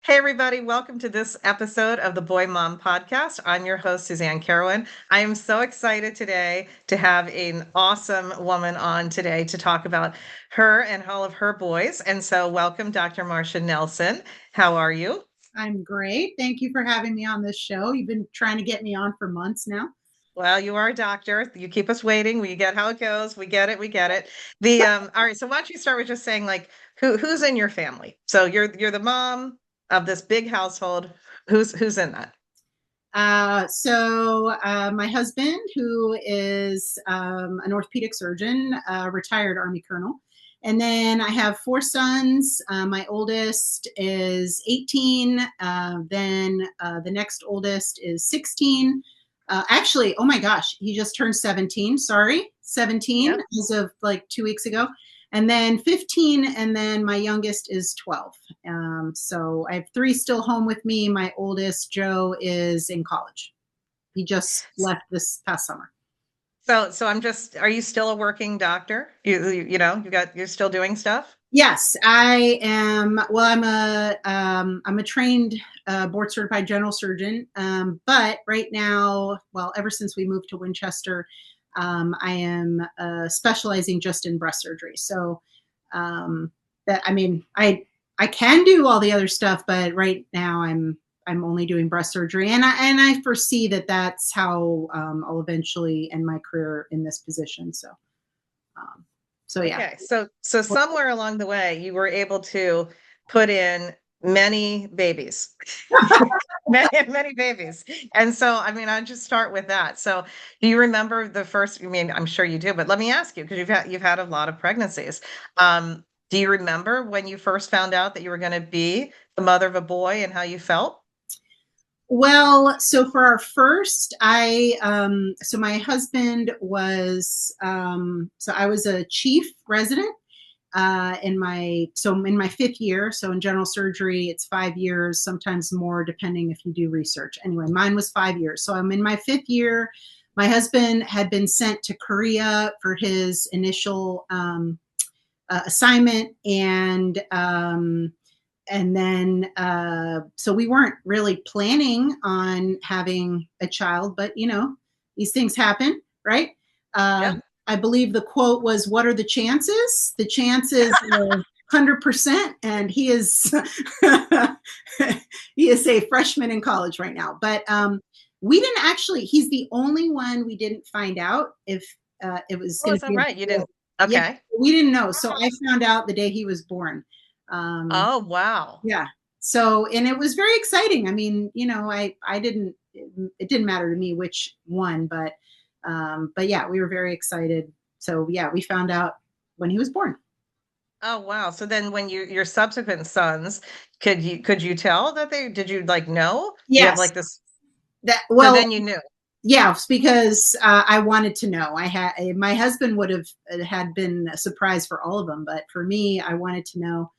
Hey, everybody, welcome to this episode of the Boy Mom Podcast. I'm your host, Suzanne Carawan. I am so excited today to have an awesome woman on today to talk about her and all of her boys. And so, welcome, Dr. Marsha Nelson. How are you? I'm great. Thank you for having me on this show. You've been trying to get me on for months now. Well, you are a doctor. You keep us waiting. We get how it goes. We get it. We get it. All right. So why don't you start with just saying like who's in your family? So you're the mom of this big household. Who's in that? My husband, who is an orthopedic surgeon, retired Army colonel. And then I have four sons. My oldest is 18. The next oldest is 16. Actually, oh my gosh, he just turned 17. Sorry, 17 Yep. as of like 2 weeks ago. And then 15, and then my youngest is 12. So I have three still home with me. My oldest, Joe, is in college. He just left this past summer. So are you still a working doctor? You're still doing stuff? Yes, I am. Well, I'm a trained board certified general surgeon. But right now, well, ever since we moved to Winchester, I am specializing just in breast surgery. So I can do all the other stuff, but right now I'm only doing breast surgery, and I foresee that that's how I'll eventually end my career in this position. Um, so yeah. Okay. So somewhere along the way, you were able to put in many babies. Many babies. And so, I mean, I'll just start with that. So, do you remember the first? I mean, I'm sure you do, but let me ask you because you've had a lot of pregnancies. Do you remember when you first found out that you were going to be the mother of a boy and how you felt? Well, so for our first, so my husband was, so I was a chief resident in my fifth year. So in general surgery, it's 5 years, sometimes more, depending if you do research. Anyway, mine was 5 years. So I'm in my fifth year. My husband had been sent to Korea for his initial assignment, and then so we weren't really planning on having a child, but these things happen, right? uh, Yeah. I believe the quote was, "What are the chances? The chances are 100%." And he is he is a freshman in college right now, but we didn't actually, he's the only one we didn't find out if it was Oh, going is to that be a right? You boy. didn't. Yeah, Okay. we didn't know, so I found out the day he was born. um, Oh, wow. yeah. So, and it was very exciting. I mean, I didn't, it didn't matter to me which one, but yeah, we were very excited. So yeah, we found out when he was born. Oh, wow. So then when your subsequent sons, could you tell that did you like know? Do you have Yes. like this? That, So well, then you knew. yes, because I wanted to know. My husband would have had been a surprise for all of them, but for me, I wanted to know.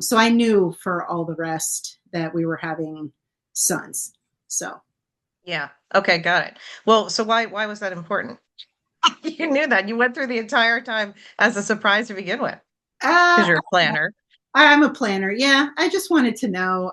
So I knew for all the rest that we were having sons. So, Yeah. Okay, got it. Well, so why was that important? You knew that. You went through the entire time as a surprise to begin with uh, because you're a planner. I'm a planner. Yeah, I just wanted to know.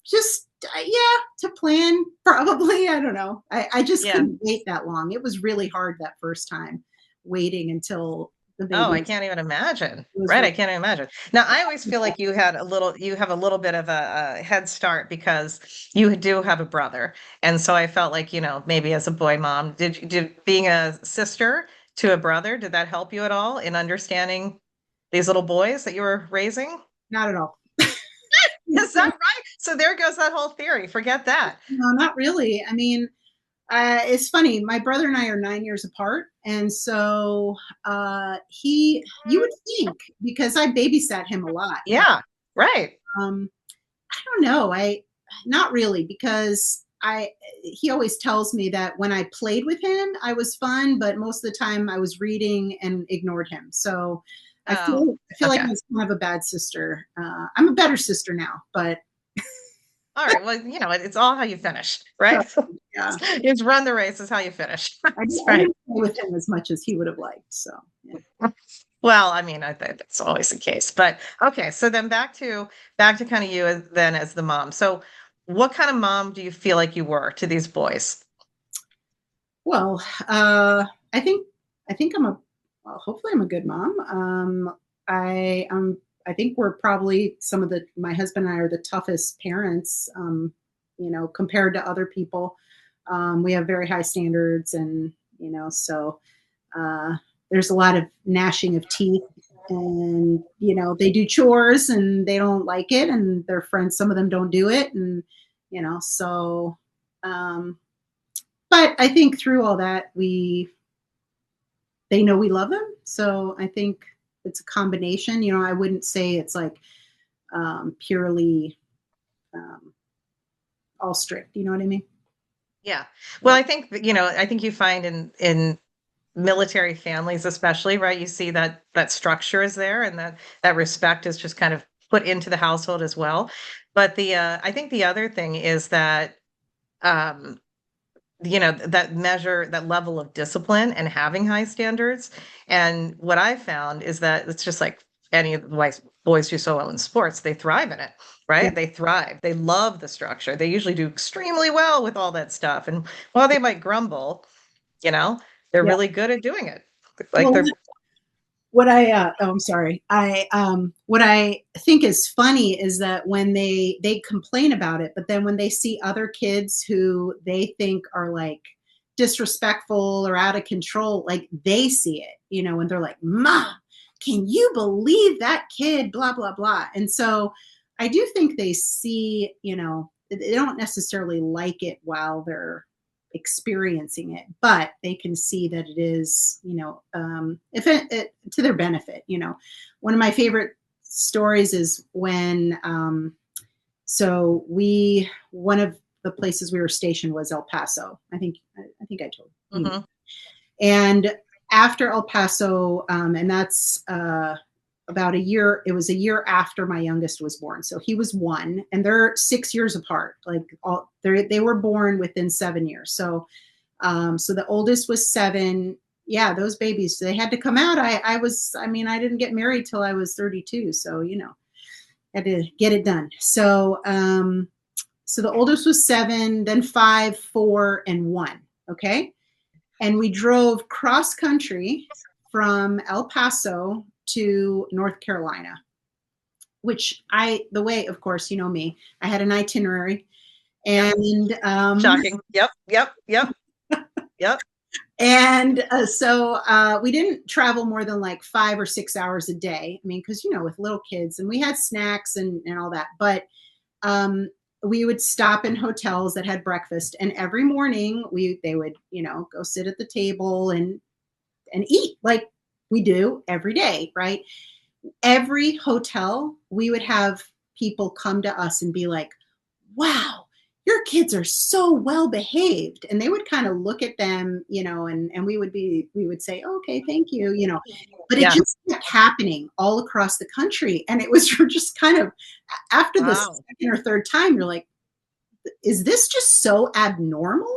Just yeah, to plan probably. I don't know. I just Yeah. couldn't wait that long. It was really hard that first time, waiting until the Oh, baby I can't even imagine. was Right. ready. I can't even imagine. Now, I always feel like you have a little bit of a head start because you do have a brother. And so I felt like, maybe as a boy mom, did being a sister to a brother, did that help you at all in understanding these little boys that you were raising? Not at all. Is that right? So there goes that whole theory. Forget that. No, not really. I mean, it's funny. My brother and I are 9 years apart, and so you would think, because I babysat him a lot. Yeah. Right. Um, I don't know. I Not really, because I he always tells me that when I played with him, I was fun, but most of the time I was reading and ignored him. So Oh, I feel like I okay. was kind of a bad sister. I'm a better sister now, but All right. Well, it's all how you finish, right? yeah, It's run the race is how you finish. That's I right. didn't play with him as much as he would have liked. So yeah. Well, I mean, I think that's always the case. But okay, so then back to kind of you then as the mom. So what kind of mom do you feel like you were to these boys? Well, I think I'm a well, hopefully I'm a good mom. I think we're probably some of the my husband and I are the toughest parents, compared to other people. We have very high standards, and so uh, there's a lot of gnashing of teeth, and they do chores and they don't like it, and their friends, some of them don't do it, and so. Um, but I think through all that, they know we love them. So I think it's a combination. I wouldn't say it's like purely um, all strict. You know what I mean? Yeah. Well, I think I think you find in military families especially, right? You see that structure is there and that respect is just kind of put into the household as well. But the I think the other thing is that um that level of discipline and having high standards. And what I found is that it's just like any of the boys do so well in sports, they thrive in it, Yeah. right? They thrive. They love the structure. They usually do extremely well with all that stuff. And while they might grumble, you know, they're Yeah. really good at doing it. Like Well, they're I'm sorry. What I think is funny is that when they complain about it, but then when they see other kids who they think are like disrespectful or out of control, like they see it, and they're like, "Mom, can you believe that kid?" Blah blah blah. And so I do think they see, they don't necessarily like it while they're experiencing it, but they can see that it is, if it to their benefit. One of my favorite stories is when, one of the places we were stationed was El Paso. I think I told you. Mhm. And after El Paso, and that's about a year, it was a year after my youngest was born. So he was one, and they're 6 years apart. Like they were born within 7 years. So the oldest was 7. Yeah, those babies, they had to come out. I didn't get married till I was 32. So, had to get it done. So the oldest was 7, then 5, 4, and 1. Okay. And we drove cross country from El Paso to North Carolina, which the way, of course, me, I had an itinerary, Yep. and Shocking. Yep. Yep. Yep. Yep. we didn't travel more than like 5 or 6 hours a day. I mean, because with little kids, and we had snacks and all that, but we would stop in hotels that had breakfast, and every morning they would go sit at the table and eat like we do every day, right? Every hotel, we would have people come to us and be like, "Wow, your kids are so well behaved." And they would kind of look at them, and we would say, "Oh, okay, thank you," but it Yeah. just kept happening all across the country. And it was, you're just kind of, after the Wow. second or third time, you're like, is this just so abnormal?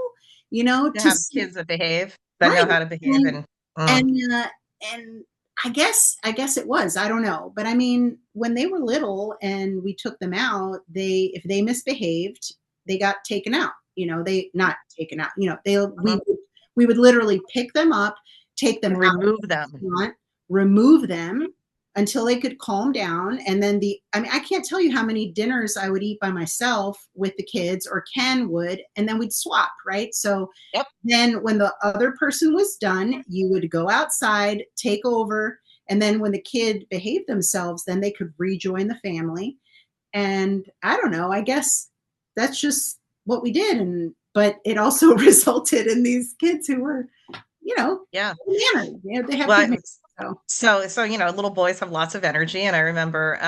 To To have see, kids that behave, that know right. how to behave And and and I guess it was. I don't know. But I mean, when they were little and we took them out, if they misbehaved, they got taken out. They not taken out. We would literally pick them up, take them and out of remove the them. restaurant, remove them until they could calm down. And then I can't tell you how many dinners I would eat by myself with the kids, or Ken would, and then we'd swap, right? So Yep. then when the other person was done, you would go outside, take over, and then when the kid behaved themselves, then they could rejoin the family. And I don't know, I guess that's just what we did. But it also resulted in these kids who were, you know, Yeah. mannered. They have good Well, manners. So so little boys have lots of energy, and I remember,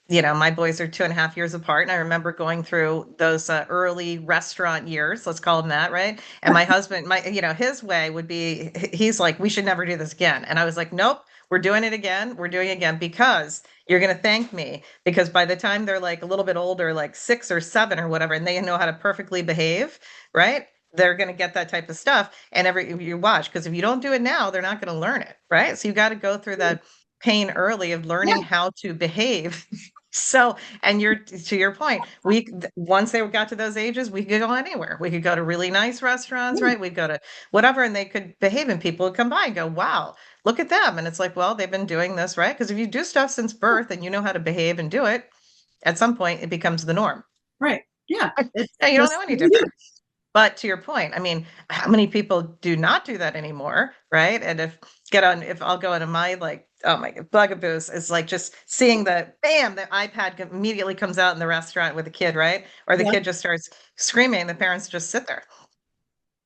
my boys are 2.5 years apart, and I remember going through those early restaurant years, let's call them that, right? And my husband, his way would be, he's like, we should never do this again, and I was like, nope, we're doing it again. We're doing it again because you're going to thank me, because by the time they're like a little bit older, like 6 or 7 or whatever, and they know how to perfectly behave, right? They're going to get that type of stuff. And you watch, because if you don't do it now, they're not going to learn it, right? So you got to go through that pain early of Yeah. learning how to behave. So, and to your point, once they got to those ages, we could go anywhere. We could go to really nice restaurants, Yeah. right? We'd go to whatever, and they could behave, and people would come by and go, "Wow, look at them." And it's like, well, they've been doing this, right? Because if you do stuff since birth and you know how to behave and do it, at some point it becomes the norm. Right. Yeah. It's Yeah, you don't just know any what we do. different. But to your point, I mean, how many people do not do that anymore, right? And if I'll go into my like, oh my God, bugaboos is like just seeing the bam, the iPad immediately comes out in the restaurant with a kid, right? Or the Yeah. kid just starts screaming, the parents just sit there.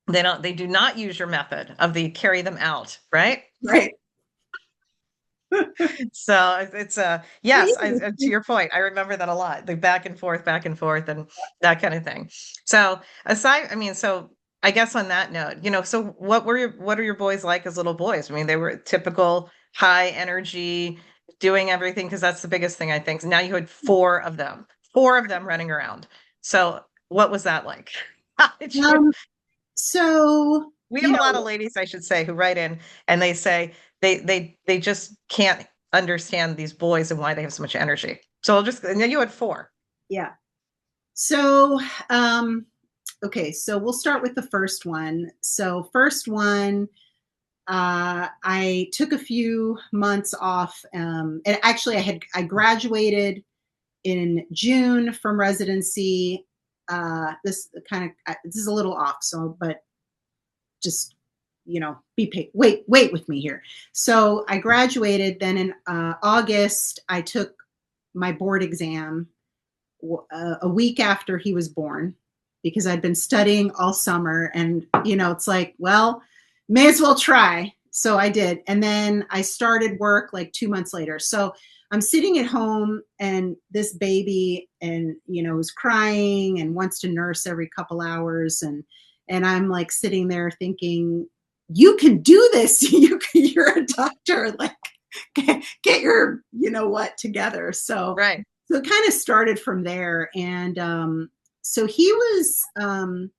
They do not use your method of the carry them out, right? Right. So it's a yes, to your point, I remember that a lot, the back and forth, and that kind of thing. So I mean, so I guess on that note, so what are your boys like as little boys? I mean, they were typical high energy, doing everything because that's the biggest thing I think. Now you had four of them running around. So what was that like? How did you? Um, so, We have you a lot know, of ladies, I should say, who write in and they say they just can't understand these boys and why they have so much energy. So and then you had four. yeah. So, okay, so we'll start with the first one. So, first one, I took a few months off. And actually, I graduated in June from residency. This is a little off, so but just wait with me here. So I graduated. Then in August, I took my board exam a week after he was born because I'd been studying all summer, and it's like, well, may as well try. So I did, and then I started work like 2 months later. So I'm sitting at home, and this baby, and is crying and wants to nurse every couple hours, and I'm like sitting there thinking, you can do this. You're a doctor. Like, get your what together. So Right. it kind of started from there. And so he was an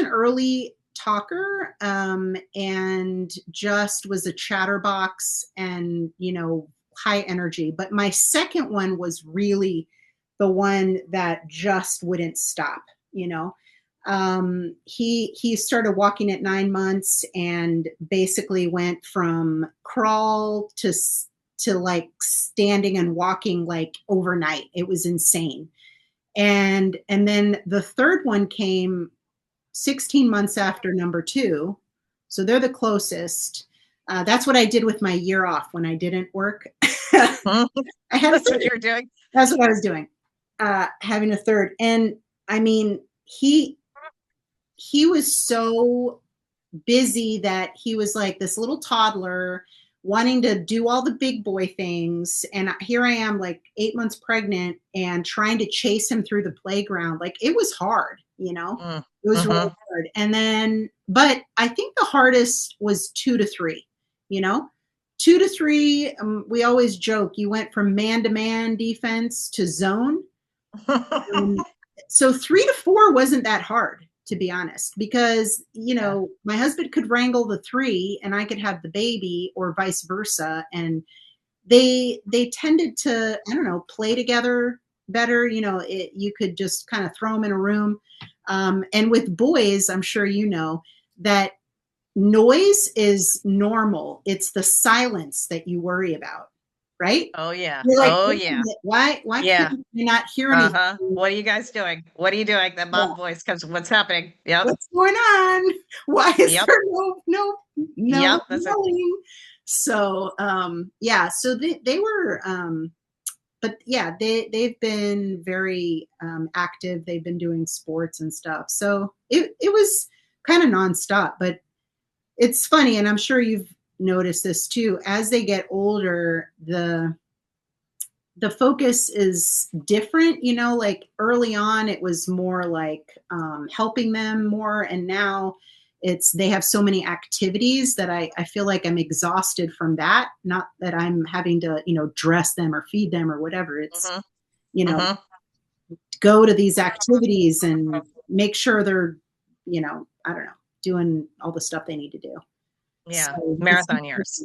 early talker, and just was a chatterbox, and high energy. But my second one was really the one that just wouldn't stop. He started walking at 9 months, and basically went from crawl to like standing and walking like overnight. It was insane. And then the third one came 16 months after number two. So they're the closest. That's what I did with my year off when I didn't work. I had That's what you're doing. That's what I was doing. Having a third. And I mean, he was so busy that he was like this little toddler wanting to do all the big boy things. And here I am, like 8 months pregnant, and trying to chase him through the playground. Like, it was hard, it was really hard. And then, but I think the hardest was 2 to 3, 2 to 3. We always joke, you went from man-to-man defense to zone. So 3 to 4 wasn't that hard, to be honest, because my husband could wrangle the 3 and I could have the baby, or vice versa. And they tended to, I don't know, play together better. You could just kind of throw them in a room. And with boys, I'm sure that noise is normal. It's the silence that you worry about, right? Oh yeah. You're like, Oh yeah. why Yeah. can't you not hear anything? What are you guys doing? What are you doing? That mom voice comes. What's happening? Yep. What's going on? Why is Yep. there no Yep. That's it. yelling? So yeah, so they were but yeah, they've been very active. They've been doing sports and stuff. So it was kind of nonstop. But it's funny, and I'm sure you've noticed this too. As they get older, the focus is different. Like early on it was more like helping them more, and now they have so many activities that I feel like I'm exhausted from that. Not that I'm having to dress them or feed them or whatever. It's go to these activities and make sure they're I don't know, doing all the stuff they need to do. Yeah. So Marathon years.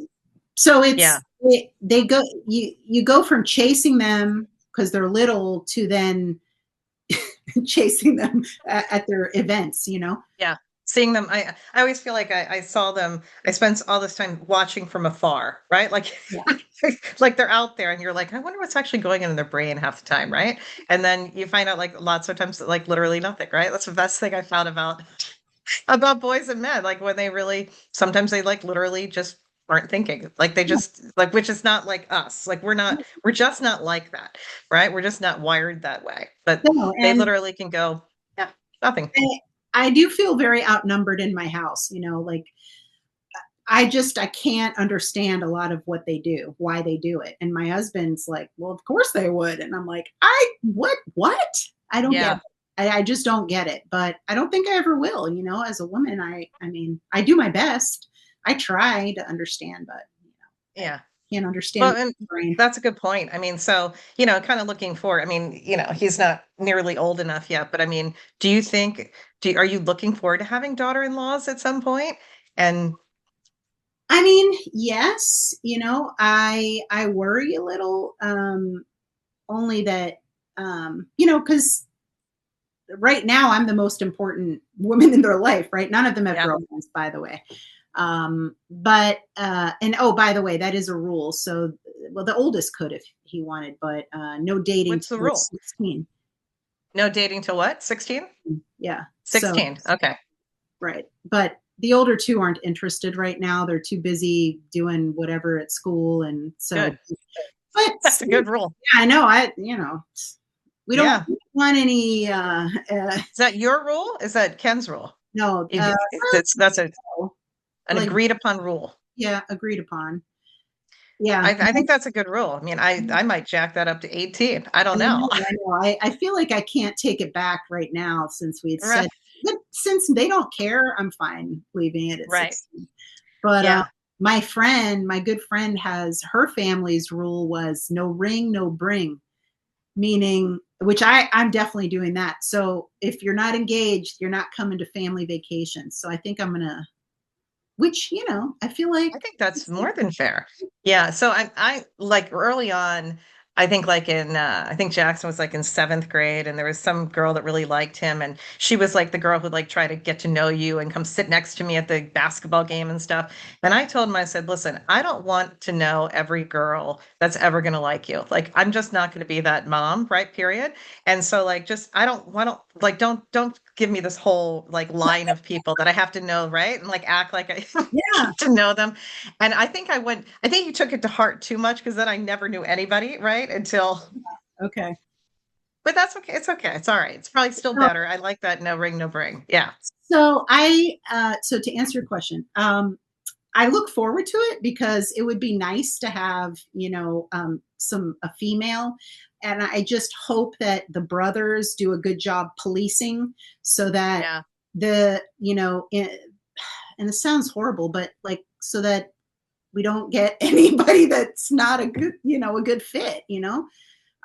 So Yeah. they go, you go from chasing them because they're little to then chasing them at their events, you know? Yeah. Seeing them, I always feel like I saw them, I spent all this time watching from afar, right? Like Yeah. like they're out there and you're like, I wonder what's actually going on in their brain half the time, right? And then you find out like lots of times like literally nothing, right? That's the best thing I found about boys and men. Like when they really sometimes they like literally just aren't thinking. Like they just like which is not like us. Like we're just not like that, right? We're just not wired that way. But No, they and literally can go, yeah, nothing. I, I do feel very outnumbered in my house, you know, like I can't understand a lot of what they do, why they do it. And my husband's like, well, of course they would. And I'm like, what? I don't get Yeah. it. I just don't get it. But I don't think I ever will, you know, as a woman, I mean, I do my best. I try to understand, but I Yeah. can't understand Well, the and brain. that's a good point. I mean, so, kind of looking for, I mean, he's not nearly old enough yet, but I mean, do you think, are you looking forward to having daughter-in-laws at some point? And I mean, yes, you know, I worry a little, only that, you know, because right now I'm the most important woman in their life, right? None of them have yeah, girlfriends, by the way. But and oh, by the way, that is a rule. So, well, the oldest could if he wanted, but no dating what's the till they're rule? 16. No dating till what? 16? Yeah. So 16. Okay. right, but the older two aren't interested right now. They're too busy doing whatever at school, and so. Good. But That's a good rule. yeah, I know. We don't Yeah. want any. Is that your rule? Is that Ken's rule? No, That's an like agreed upon rule. yeah, agreed upon. Yeah, I think that's a good rule. I mean, I might jack that up to 18. I don't know. I know. I feel like I can't take it back right now since we had Right. said, but since they don't care, I'm fine leaving it at Right. 16. But Yeah. my good friend has her family's rule was no ring, no bring, meaning which I'm definitely doing that. So if you're not engaged, you're not coming to family vacations. So I think I'm gonna, which you know, I feel like I think that's more than fair. Yeah. So I like early on, I think like I think Jackson was like in seventh grade and there was some girl that really liked him. And she was like the girl who'd like try to get to know you and come sit next to me at the basketball game and stuff. And I told him, I said, listen, I don't want to know every girl that's ever going to like you. Like, I'm just not going to be that mom, right? Period. And so like, just, I don't want to like, don't give me this whole like line of people that I have to know, right? And like act like I yeah, to know them. And I think you took it to heart too much because then I never knew anybody, right? okay. But that's okay. It's okay. It's all right. It's probably still better. I like that no ring, no bring. Yeah. So so to answer your question, I look forward to it because it would be nice to have, you know, a female. And I just hope that the brothers do a good job policing so that Yeah. you know, and it sounds horrible, but like, so that we don't get anybody that's not a good, you know, a good fit, you know?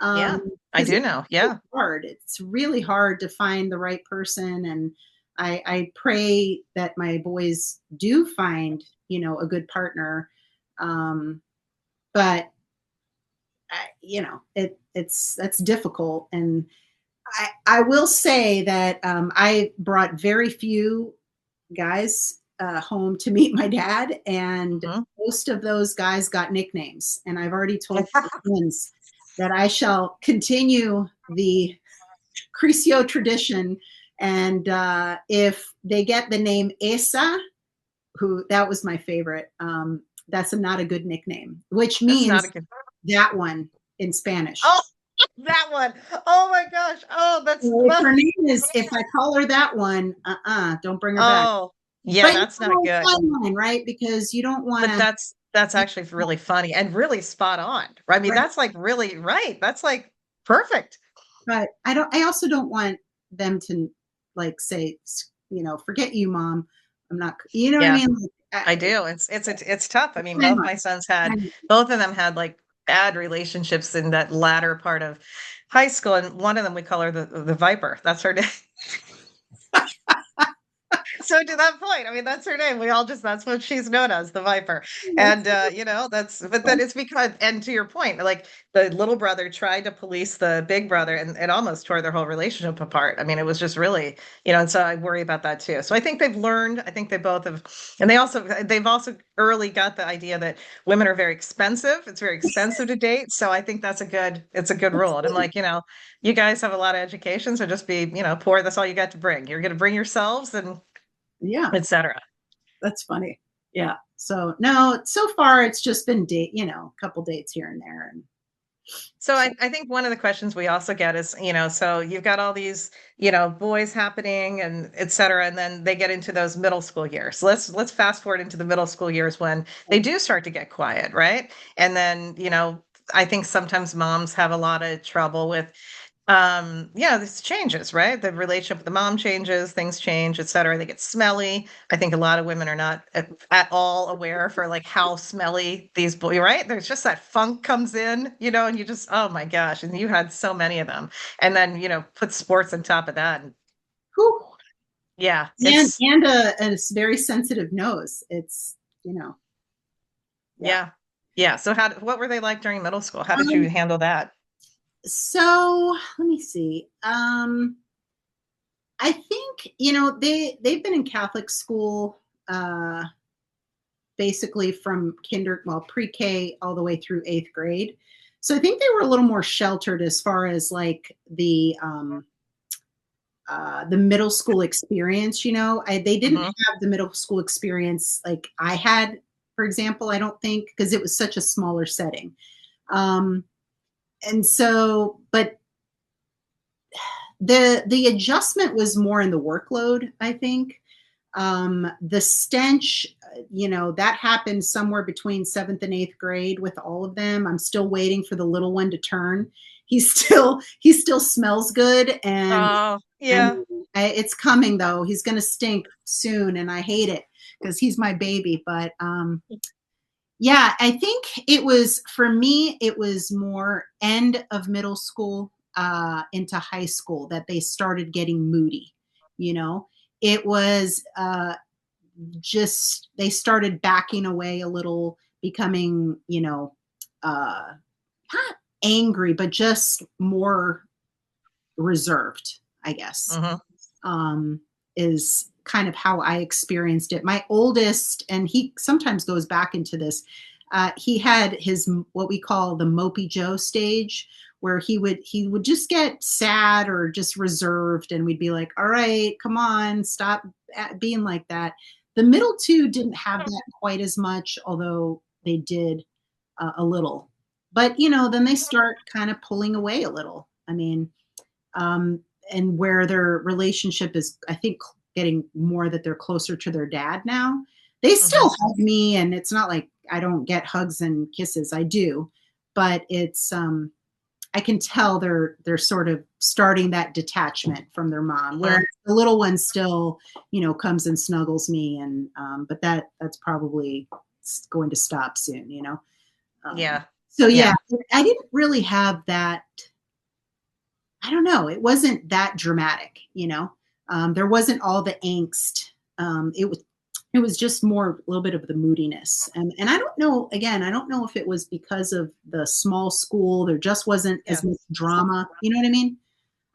Yeah. I Because do it's know. really Yeah. hard. It's really hard to find the right person. And I pray that my boys do find, you know, a good partner. Um, but you know, that's difficult. And I will say that I brought very few guys home to meet my dad, and Mhm. most of those guys got nicknames. And I've already told my twins that I shall continue the Crisio tradition. And if they get the name Esa, who that was my favorite, that's not a good nickname, which That's not means a good. that one in Spanish. Oh, that one. Oh my gosh. Oh, that's So if her name is, if I call her that one, don't bring her back. oh, yeah, But you that's not know, good. timeline, right? Because you don't want But to. that's actually really funny and really spot on. I mean, Right. that's like really right. That's like perfect. But I don't. I also don't want them to like say, you know, forget you, mom. I'm not. You know what I Yeah. mean? Like, I do. It's tough. I mean, timeline. both of them had like bad relationships in that latter part of high school, and one of them we call her the Viper. That's her name. So to that point, I mean, that's her name. We all just, that's what she's known as, the Viper. That's And, but then it's because, and to your point, like the little brother tried to police the big brother and it almost tore their whole relationship apart. I mean, it was just really, and so I worry about that too. So I think they've learned, I think they both have, and they've also early got the idea that women are very expensive. It's very expensive to date. So I think it's a good rule. And I'm like, you guys have a lot of education, so just be, poor. That's all you got to bring. You're going to bring yourselves and yeah, etc. that's funny. Yeah. So no, so far it's just been a couple dates here and there. And So I think one of the questions we also get is, so you've got all these, boys happening and et cetera, and then they get into those middle school years. So let's fast forward into the middle school years when they do start to get quiet, right? And then, I think sometimes moms have a lot of trouble with this changes, right? The relationship with the mom changes, things change, et cetera. They get smelly. I think a lot of women are not at all aware for like how smelly these boys, right? There's just that funk comes in, and you just, oh my gosh. And you had so many of them. And then, put sports on top of that. And whew, yeah, and a very sensitive nose. It's, yeah. yeah. Yeah. So what were they like during middle school? How did Um, you handle that? so let me see. I think, they've been in Catholic school basically from pre-K all the way through 8th grade. So I think they were a little more sheltered as far as like the middle school experience. They didn't Mhm. have the middle school experience like I had, for example. I don't think, because it was such a smaller setting. And so, but the adjustment was more in the workload, I think. The stench, that happened somewhere between 7th and 8th grade with all of them. I'm still waiting for the little one to turn. He still smells good, and Oh, and yeah. it's coming though. He's going to stink soon, and I hate it because he's my baby. But yeah, I think for me, it was more end of middle school into high school that they started getting moody. It was just, they started backing away a little, becoming, not angry, but just more reserved, I guess, Hmm. um, is kind of how I experienced it. My oldest, and he sometimes goes back into this, he had his, what we call the Mopey Joe stage, where he would just get sad or just reserved, and we'd be like, all right, come on, stop being like that. The middle two didn't have that quite as much, although they did a little. But then they start kind of pulling away a little. I mean, um, and where their relationship is, I think, getting more that they're closer to their dad now. They still Hmm. hug me, and it's not like I don't get hugs and kisses. I do, but it's I can tell they're sort of starting that detachment from their mom, Hmm. whereas the little one still, comes and snuggles me, and but that's probably going to stop soon. Yeah. So yeah, Yeah. I didn't really have that. I don't know. It wasn't that dramatic. There wasn't all the angst. It was just more a little bit of the moodiness. And I don't know, again, I don't know if it was because of the small school. There just wasn't Yeah. as much drama. You know what I mean?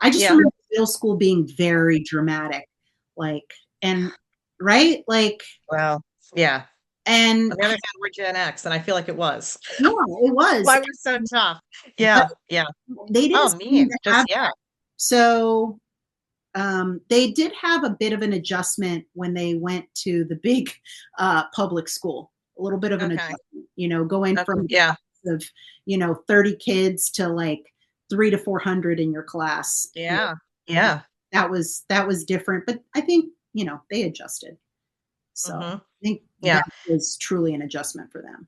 I just Yeah. remember middle school being very dramatic. Like, and right? Like, Well, yeah. and On the other hand, we're Gen X, and I feel like it was. yeah, it was. Why we're so tough. But Yeah. Yeah. they didn't Oh, seem mean. to Just have, yeah. so they did have a bit of an adjustment when they went to the big public school. A little bit of an Okay. adjustment, going Okay. from Yeah. of 30 kids to like 300 to 400 in your class. Yeah. Yeah. That was different, but I think they adjusted. So Hmm. I think Yeah. that was truly an adjustment for them.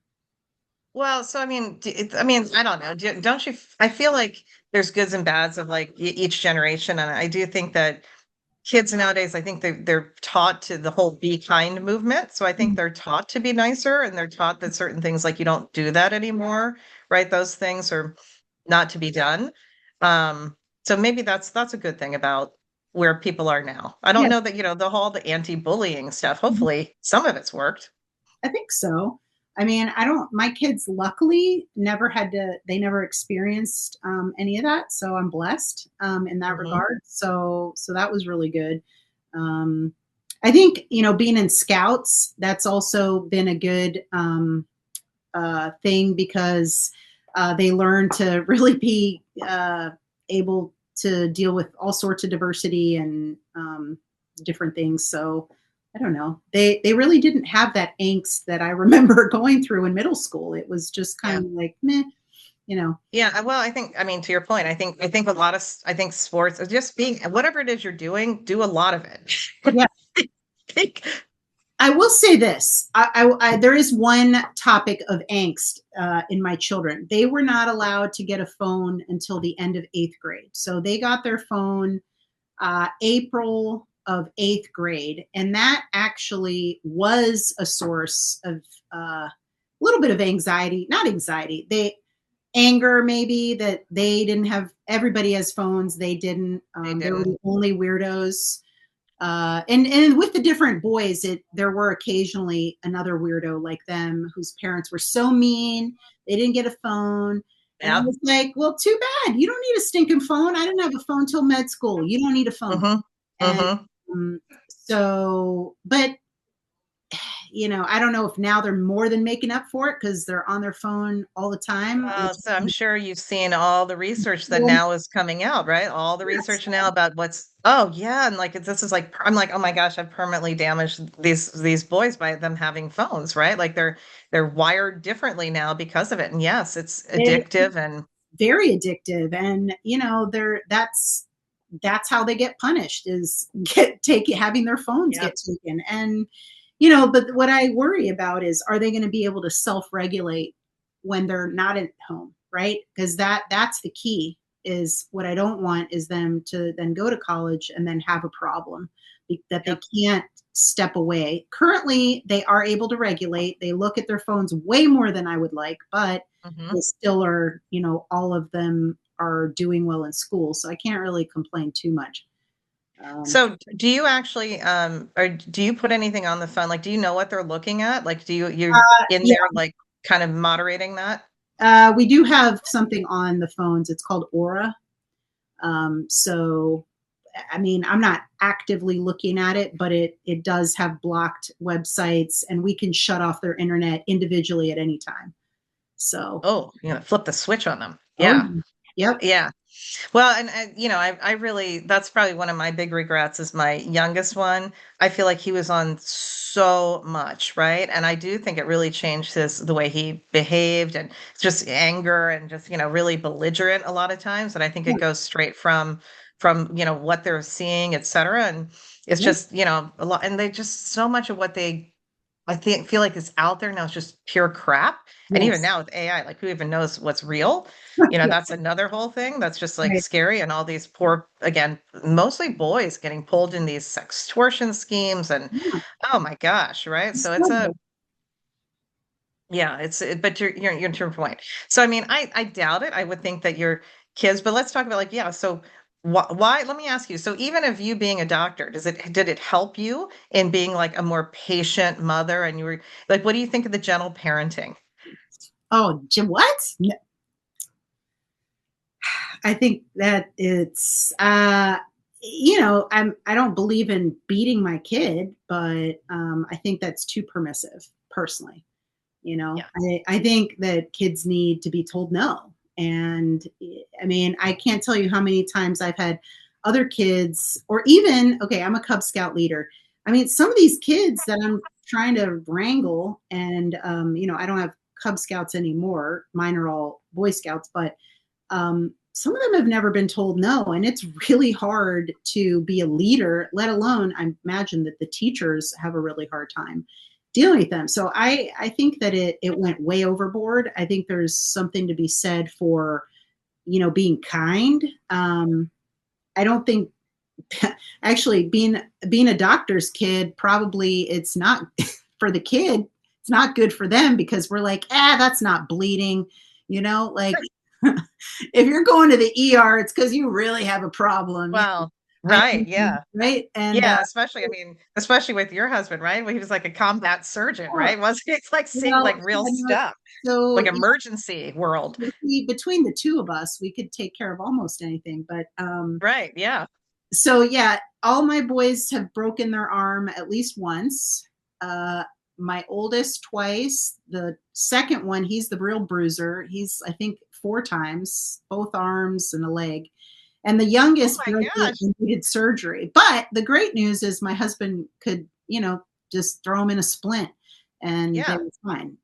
Well, so I mean, I don't know. Don't you? I feel like there's goods and bads of like each generation, and I do think that kids nowadays, I think they're taught to the whole be kind movement. So I think they're taught to be nicer, and they're taught that certain things like you don't do that anymore, right? Those things are not to be done. Um, so maybe that's a good thing about where people are now. I don't Yeah. know that, the whole the anti-bullying stuff. Hopefully some of it's worked. I think so. I mean, my kids luckily they never experienced any of that. So I'm blessed in that Hmm. regard. So that was really good. Um, I think, being in scouts, that's also been a good thing because they learn to really be able to deal with all sorts of diversity and different things. So I don't know. They really didn't have that angst that I remember going through in middle school. It was just kind Yeah. of like meh, you know. Yeah, well, I mean, to your point, I think a lot of, I think sports, just being, whatever it is you're doing, do a lot of it. Yeah. Think- I will say this: there is one topic of angst in my children. They were not allowed to get a phone until the end of 8th grade, so they got their phone April of 8th grade, and that actually was a source of a little bit of anxiety. Not anxiety, they anger maybe that they didn't have. Everybody has phones, they didn't. They They were didn't. the only weirdos. And with the different boys, there were occasionally another weirdo like them whose parents were so mean they didn't get a phone. And I Yeah. was like, well, too bad. You don't need a stinking phone. I didn't have a phone till med school. You don't need a phone. Hmm. And Hmm. but I don't know if now they're more than making up for it because they're on their phone all the time. Well, so I'm sure you've seen all the research that now is coming out, right? All the Yes. research now about oh yeah, and like this is like, I'm like, oh my gosh, I've permanently damaged these boys by them having phones, right? Like they're wired differently now because of it. And yes, it's It, addictive and very addictive, and they're that's how they get punished is having their phones yeah. get taken. And but what I worry about is, are they going to be able to self-regulate when they're not at home, right? Because that's the key. Is what I don't want is them to then go to college and then have a problem that they Yep. can't step away. Currently they are able to regulate. They look at their phones way more than I would like, but Hmm. they still are, all of them are doing well in school. So I can't really complain too much. Um, So do you actually or do you put anything on the phone? Like, do you know what they're looking at? Like, you're in yeah, there like kind of moderating that? we do have something on the phones. It's called Aura. So, I mean, I'm not actively looking at it, but it does have blocked websites, and we can shut off their internet individually at any time. So, Oh, flip the switch on them. oh, Yeah. yep, Yeah. Well, and I really, that's probably one of my big regrets is my youngest one. I feel like he was on so much, right? And I do think it really changed the way he behaved and just anger and just, really belligerent a lot of times. And I think it yeah, goes straight from, what they're seeing, et cetera. And it's yeah, just, a lot, and they just so much of what I feel like is out there now is just pure crap. And even yes, now with AI, like who even knows what's real? yeah, That's another whole thing that's just like right, scary. And all these poor, again, mostly boys getting pulled in these sextortion schemes and yeah, oh my gosh, right? So it's it's horrible. yeah, but you're to your point. So I mean, I doubt it. I would think that your kids, but let's talk about like, yeah, so why, let me ask you, so even of you being a doctor, did it help you in being like a more patient mother and you were like, what do you think of the gentle parenting? Oh, Jim, what? No, I think that it's I don't believe in beating my kid, but I think that's too permissive personally. Yeah. I think that kids need to be told no. And I mean, I can't tell you how many times I've had other kids, or even, okay, I'm a Cub Scout leader. I mean, some of these kids that I'm trying to wrangle, and, I don't have Cub Scouts anymore. Mine are all Boy Scouts, but some of them have never been told no. And it's really hard to be a leader, let alone, I imagine that the teachers have a really hard time dealing with them. So I think that it went way overboard. I think there's something to be said for, being kind. I don't think actually being a doctor's kid, probably it's not for the kid. It's not good for them because we're like, that's not bleeding, like if you're going to the ER, it's because you really have a problem. Well, Right. Yeah. Right. And Yeah. Especially, I mean, especially with your husband, right? Well, he was like a combat surgeon, right? Was he? It's like seeing well, like real yeah, no, stuff, so like emergency world. between the two of us, we could take care of almost anything. But Right. Yeah. so yeah, all my boys have broken their arm at least once. Uh, my oldest twice. The second one, he's the real bruiser. He's I think 4 times, both arms and a leg. And the Oh youngest my barely gosh. needed surgery. But the great news is my husband could, just throw them in a splint and they Yeah. were fine.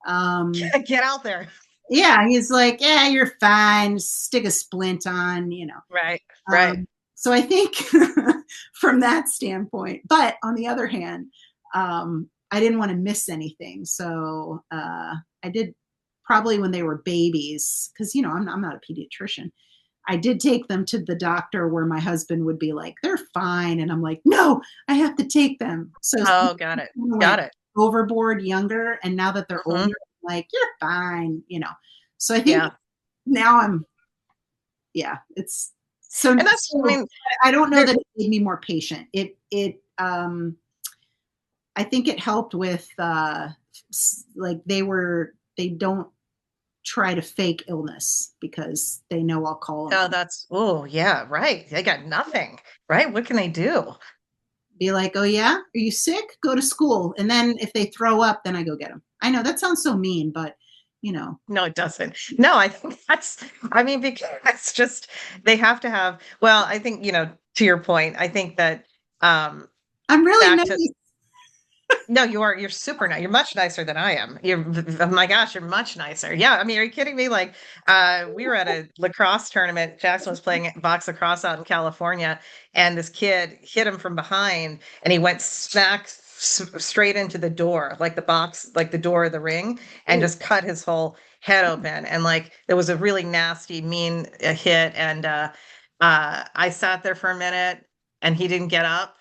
Um, Get out there. yeah, he's like, yeah, you're fine. Stick a splint on. Right. Right. So I think from that standpoint, but on the other hand, I didn't want to miss anything. So I did probably when they were babies, because, I'm not a pediatrician. I did take them to the doctor where my husband would be like, they're fine. And I'm like, no, I have to take them. So Oh, got it. went Got it. overboard younger. And now that they're Hmm. older, I'm like, you're fine. So I think Yeah. now yeah, it's so, And that's, I so mean, I don't know there, that it made me more patient. I think it helped with, like they don't try to fake illness because they know I'll call them oh, on. that's, oh, yeah. Right. They got nothing. Right. What can they do? Be like, oh yeah, are you sick? Go to school. And then if they throw up, then I go get them. I know that sounds so mean, but you know, No, it doesn't. No, I think that's, I mean, because it's just, they have to have, well, I think, to your point, I think that, um, I'm really back nice. to, no, you're super nice. You're much nicer than I am. Oh my gosh, you're much nicer. Yeah. I mean, are you kidding me? Like, we were at a lacrosse tournament. Jackson was playing box lacrosse out in California, and this kid hit him from behind, and he went straight into the door, like the box, like the door of the ring, and just cut his whole head open. And like, there was a really nasty, mean hit. And I sat there for a minute, and he didn't get up.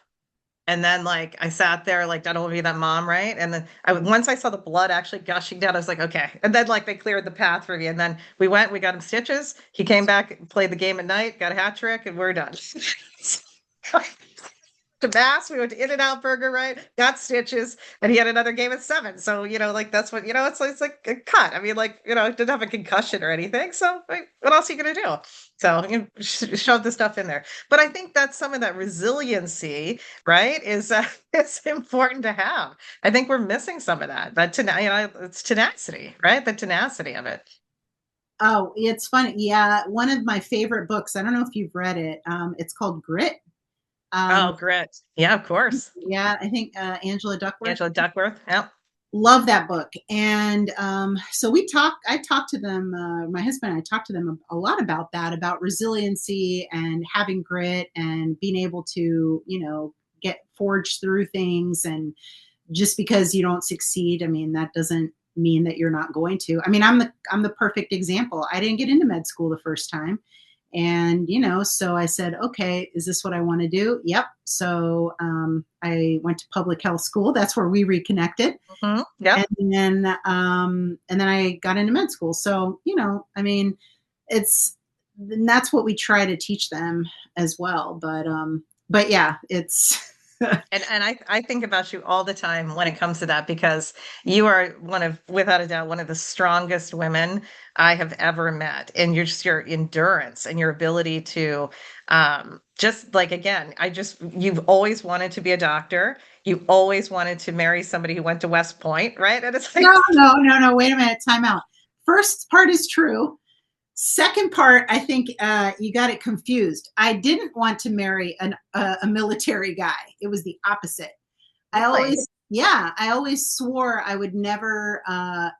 And then like I sat there like I don't want to be that mom, right? And then once I saw the blood actually gushing down, I was like, okay. And then like they cleared the path for me. And then we got him stitches. He came back, played the game at night, got a hat trick, and we're done. To Mass, we went to In-N-Out Burger, right? Got stitches, and he had another game at 7. So like that's what it's like a cut. I mean, like didn't have a concussion or anything. So like, what else are you gonna do? So shove the stuff in there. But I think that's some of that resiliency, right? Is it's important to have. I think we're missing some of that. It's tenacity, right? The tenacity of it. Oh, it's funny. Yeah, one of my favorite books. I don't know if you've read it. It's called Grit. Um, Oh, grit. Yeah, of course. yeah, I think Angela Duckworth. Angela Duckworth. Yeah. Love that book. And so I talked to them, my husband and I talked to them a lot about that, about resiliency and having grit and being able to, get forged through things. And just because you don't succeed, I mean, that doesn't mean that you're not going to. I mean, I'm the perfect example. I didn't get into med school the first time. And, so I said, okay, is this what I want to do? Yep. So I went to public health school. That's where we reconnected. Mm-hmm. Yeah. And then I got into med school. So, I mean, that's what we try to teach them as well. But yeah, it's, And I think about you all the time when it comes to that because you are without a doubt, one of the strongest women I have ever met. And your endurance and your ability to just like again, you've always wanted to be a doctor. You always wanted to marry somebody who went to West Point, right? And it's like no, wait a minute, time out. First part is true. Second part, I think you got it confused. I didn't want to marry a military guy. It was the opposite. really? I always swore I would never, I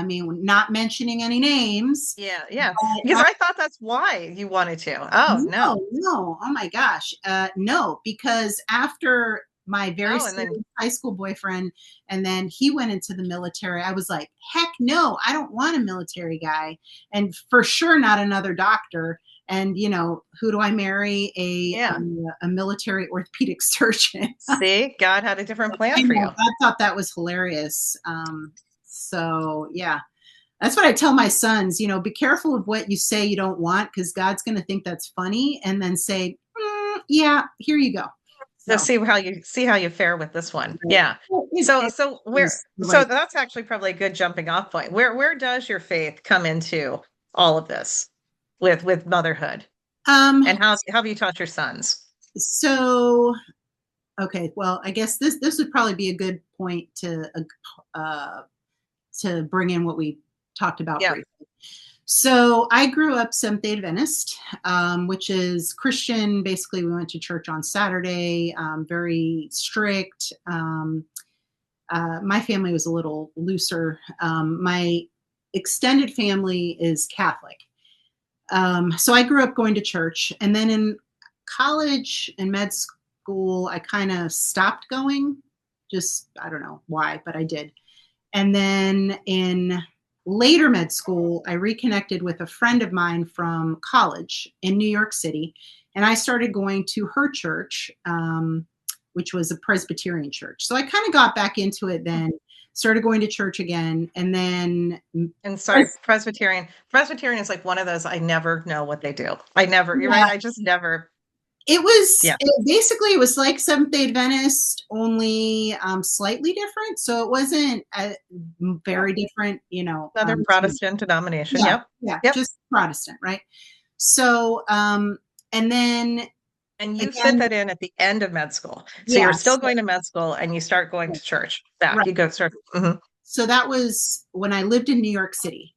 mean, not mentioning any names. Yeah, yeah. Because I thought that's why you wanted to. Oh, no. No. Oh my gosh. No, because after my very Oh, and then serious high school boyfriend, and then he went into the military, I was like, heck no, I don't want a military guy. And for sure not another doctor. And who do I marry? yeah. A military orthopedic surgeon. See, God had a different I plan for you. thought that was hilarious. So yeah, that's what I tell my sons. Be careful of what you say you don't want, because God's going to think that's funny, and then say, yeah, here you go. So So see how you fare with this one. right. Yeah. Well, So where was the so right. that's actually probably a good jumping off point. Where does your faith come into all of this with motherhood? Um, And how have you taught your sons? so okay, well, I guess this would probably be a good point to bring in what we talked about Yeah. briefly. So I grew up Seventh-day Adventist, which is Christian. Basically, we went to church on Saturday, very strict. My family was a little looser. My extended family is Catholic. So I grew up going to church. And then in college and med school, I kind of stopped going. Just, I don't know why, but I did. And then in later med school, I reconnected with a friend of mine from college in New York City. And I started going to her church, which was a Presbyterian church. So I kind of got back into it then, started going to church again. And then, And sorry, Presbyterian is like one of those I never know what they do. I never, you're right. yeah, I just never, yeah. basically it was like Seventh-day Adventist, only slightly different. So it wasn't very different, Another Protestant denomination. yeah, Yep. yeah, Yep. just Protestant, right? So, and then And you fit again, that in at the end of med school. So you're yeah, still going to med school and you start going to church back. right. You go start. Mhm. So that was when I lived in New York City.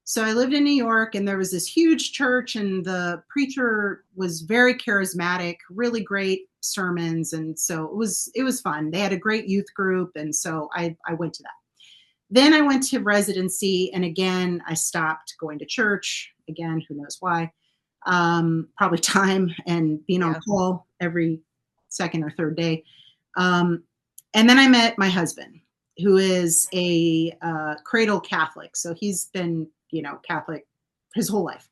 So I lived in New York, and there was this huge church, and the preacher was very charismatic, really great sermons, and so it was fun. They had a great youth group, and so I went to that. Then I went to residency, and again I stopped going to church. Again, who knows why? Probably time and being on Yeah. call every second or third day. And then I met my husband, who is a cradle Catholic. So he's been, Catholic his whole life.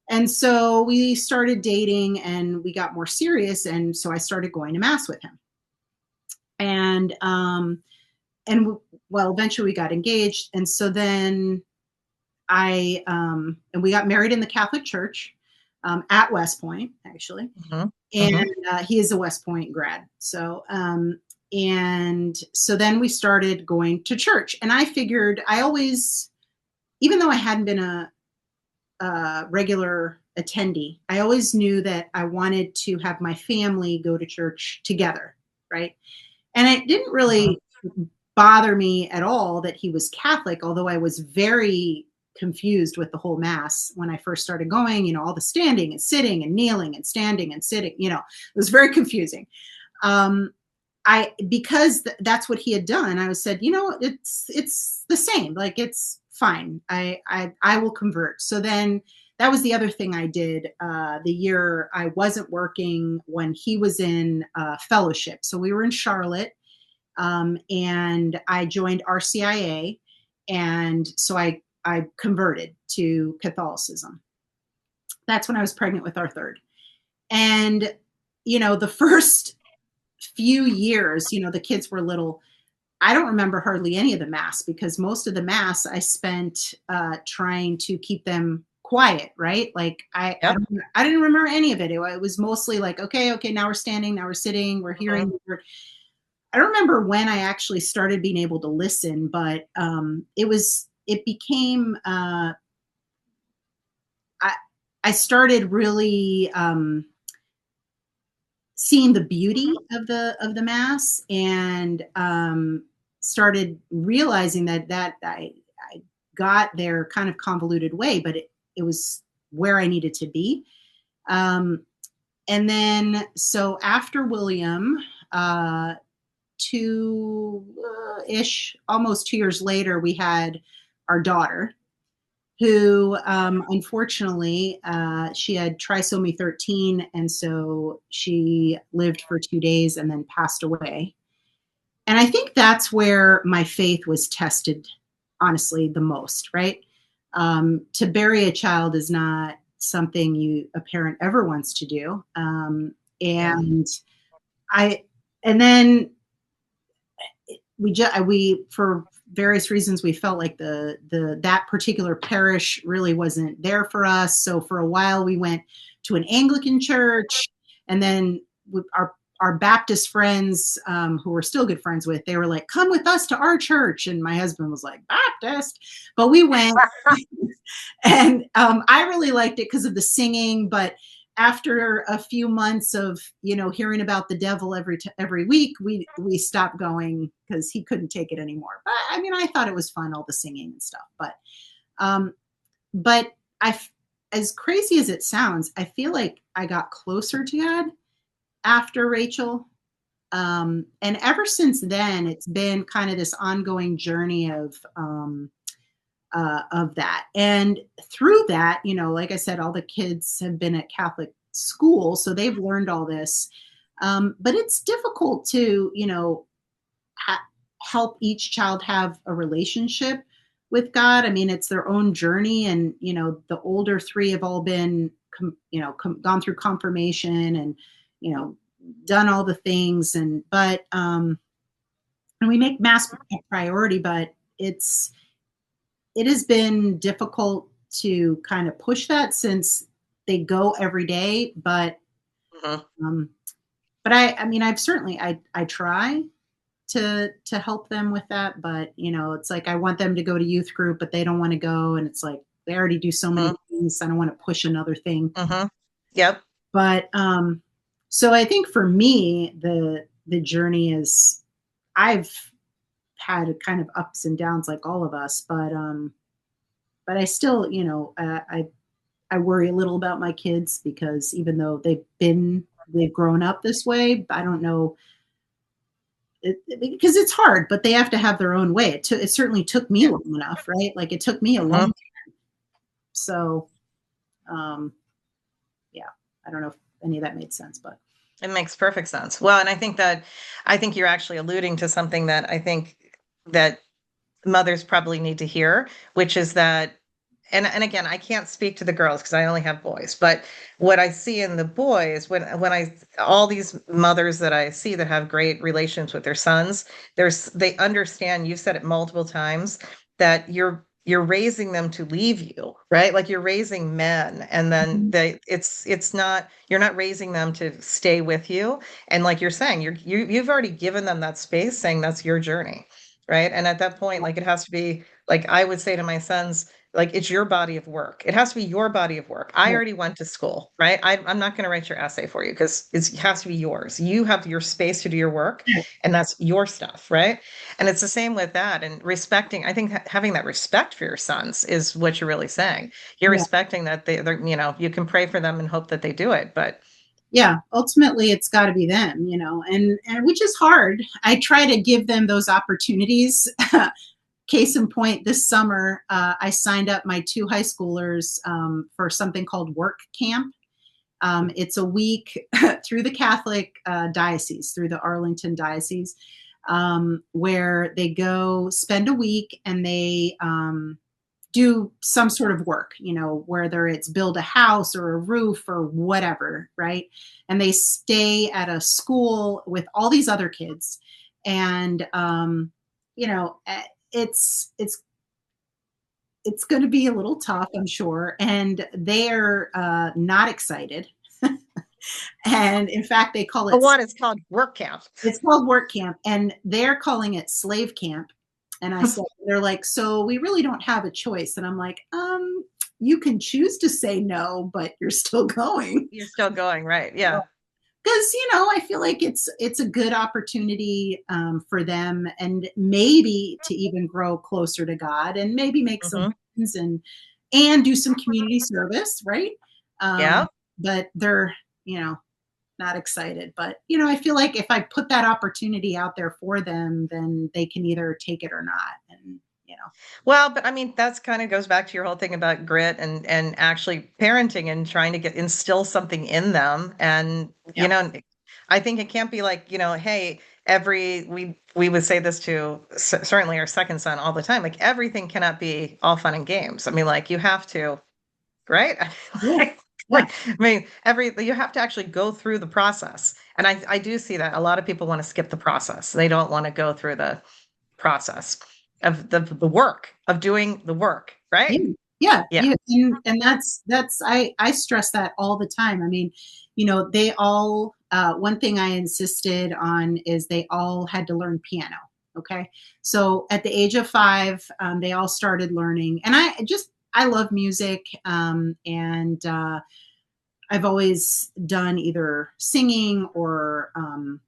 And so we started dating and we got more serious. And so I started going to mass with him. And, well, eventually we got engaged. And so then and we got married in the Catholic Church at West Point, actually. Mhm. And Mhm. he is a West Point grad. So, and so then we started going to church. And I figured I always, even though I hadn't been a regular attendee, I always knew that I wanted to have my family go to church together, right? And it didn't Mhm. really bother me at all that he was Catholic, although I was very confused with the whole mass when I first started going, all the standing and sitting and kneeling and standing and sitting, it was very confusing. Because that's what he had done, I was said, it's the same, like it's fine. I will convert. So then that was the other thing I did the year I wasn't working when he was in fellowship. So we were in Charlotte, and I joined RCIA, and so I converted to Catholicism. That's when I was pregnant with our third. And, the first few years, the kids were little. I don't remember hardly any of the mass because most of the mass I spent trying to keep them quiet, right? Like Yep. I didn't remember any of it. It was mostly like, okay, now we're standing, now we're sitting, we're hearing. Mhm. I don't remember when I actually started being able to listen, but it became I started really seeing the beauty of the mass, and started realizing that I got their kind of convoluted way, but it was where I needed to be. And then so after William, two ish, almost 2 years later, we had our daughter, who unfortunately she had trisomy 13, and so she lived for 2 days and then passed away. And I think that's where my faith was tested, honestly, the most, right? To bury a child is not something a parent ever wants to do. Yeah. And I, and then we for various reasons we felt like that particular parish really wasn't there for us. So for a while we went to an Anglican church, And then our Baptist friends, who we're still good friends with, they were like, come with us to our church. And my husband was like, Baptist. But we went. And I really liked it because of the singing. But after a few months of, hearing about the devil every week, we stopped going because he couldn't take it anymore. But I mean, I thought it was fun, all the singing and stuff. Um, but as crazy as it sounds, I feel like I got closer to God after Rachel. And ever since then, it's been kind of this ongoing journey of that. And through that, like I said, all the kids have been at Catholic school, so they've learned all this. But it's difficult to, help each child have a relationship with God. I mean, it's their own journey, and the older three have all been, gone through confirmation, and done all the things, and we make mass a priority, but it has been difficult to kind of push that since they go every day. But but I mean, I've certainly I try to help them with that, but it's like I want them to go to youth group, but they don't want to go, and it's like they already do so many things. I don't want to push another thing. Yep. But so I think for me, the journey is, I've had kind of ups and downs like all of us, but I still, I worry a little about my kids, because even though they've grown up this way, I don't know, because it's hard, but they have to have their own way. It certainly took me long enough, right? Like it took me a long time. So, yeah, I don't know if any of that made sense, but it makes perfect sense. Well, and I think you're actually alluding to something that I think that mothers probably need to hear, which is that, and again, I can't speak to the girls because I only have boys, but what I see in the boys, when all these mothers that I see that have great relations with their sons, they understand, you've said it multiple times, that you're raising them to leave you, right? Like you're raising men, and then it's not, you're not raising them to stay with you. And like you're saying, you've already given them that space, saying that's your journey, right? And at that point, like it has to be, like I would say to my sons, like it's your body of work. It has to be your body of work. I already went to school, right? I'm not going to write your essay for you because it has to be yours. You have your space to do your work, and that's your stuff, right? And it's the same with that. And respecting, I think having that respect for your sons is what you're really saying. You're respecting that they're, you can pray for them and hope that they do it, but yeah, ultimately it's got to be them, and which is hard. I try to give them those opportunities. Case in point, this summer, I signed up my two high schoolers for something called work camp. It's a week through the Catholic diocese, through the Arlington diocese, where they go spend a week, and they do some sort of work, whether it's build a house or a roof or whatever, right? And they stay at a school with all these other kids, and it's going to be a little tough, I'm sure, and they're not excited. And in fact, they call it. One is called work camp. It's called work camp, and they're calling it slave camp. And I said, they're like, so we really don't have a choice. And I'm like, you can choose to say no, but you're still going. You're still going, right? Yeah. Because I feel like it's a good opportunity for them, and maybe to even grow closer to God, and maybe make some friends, and do some community service, right? Yeah. But they're not excited. But I feel like if I put that opportunity out there for them, then they can either take it or not. And well, but I mean, that's kind of goes back to your whole thing about grit and actually parenting and trying to instill something in them. And I think it can't be like, hey, we would say this to certainly our second son all the time, like everything cannot be all fun and games. I mean, like you have to, right? Like, I mean, you have to actually go through the process. And I do see that a lot of people want to skip the process. They don't want to go through the process of the work of doing the work, right? Yeah, Yeah. yeah, and that's I stress that all the time. I mean, they all one thing I insisted on is they all had to learn piano. Okay, so at the age of 5, they all started learning, and I love music, and I've always done either singing or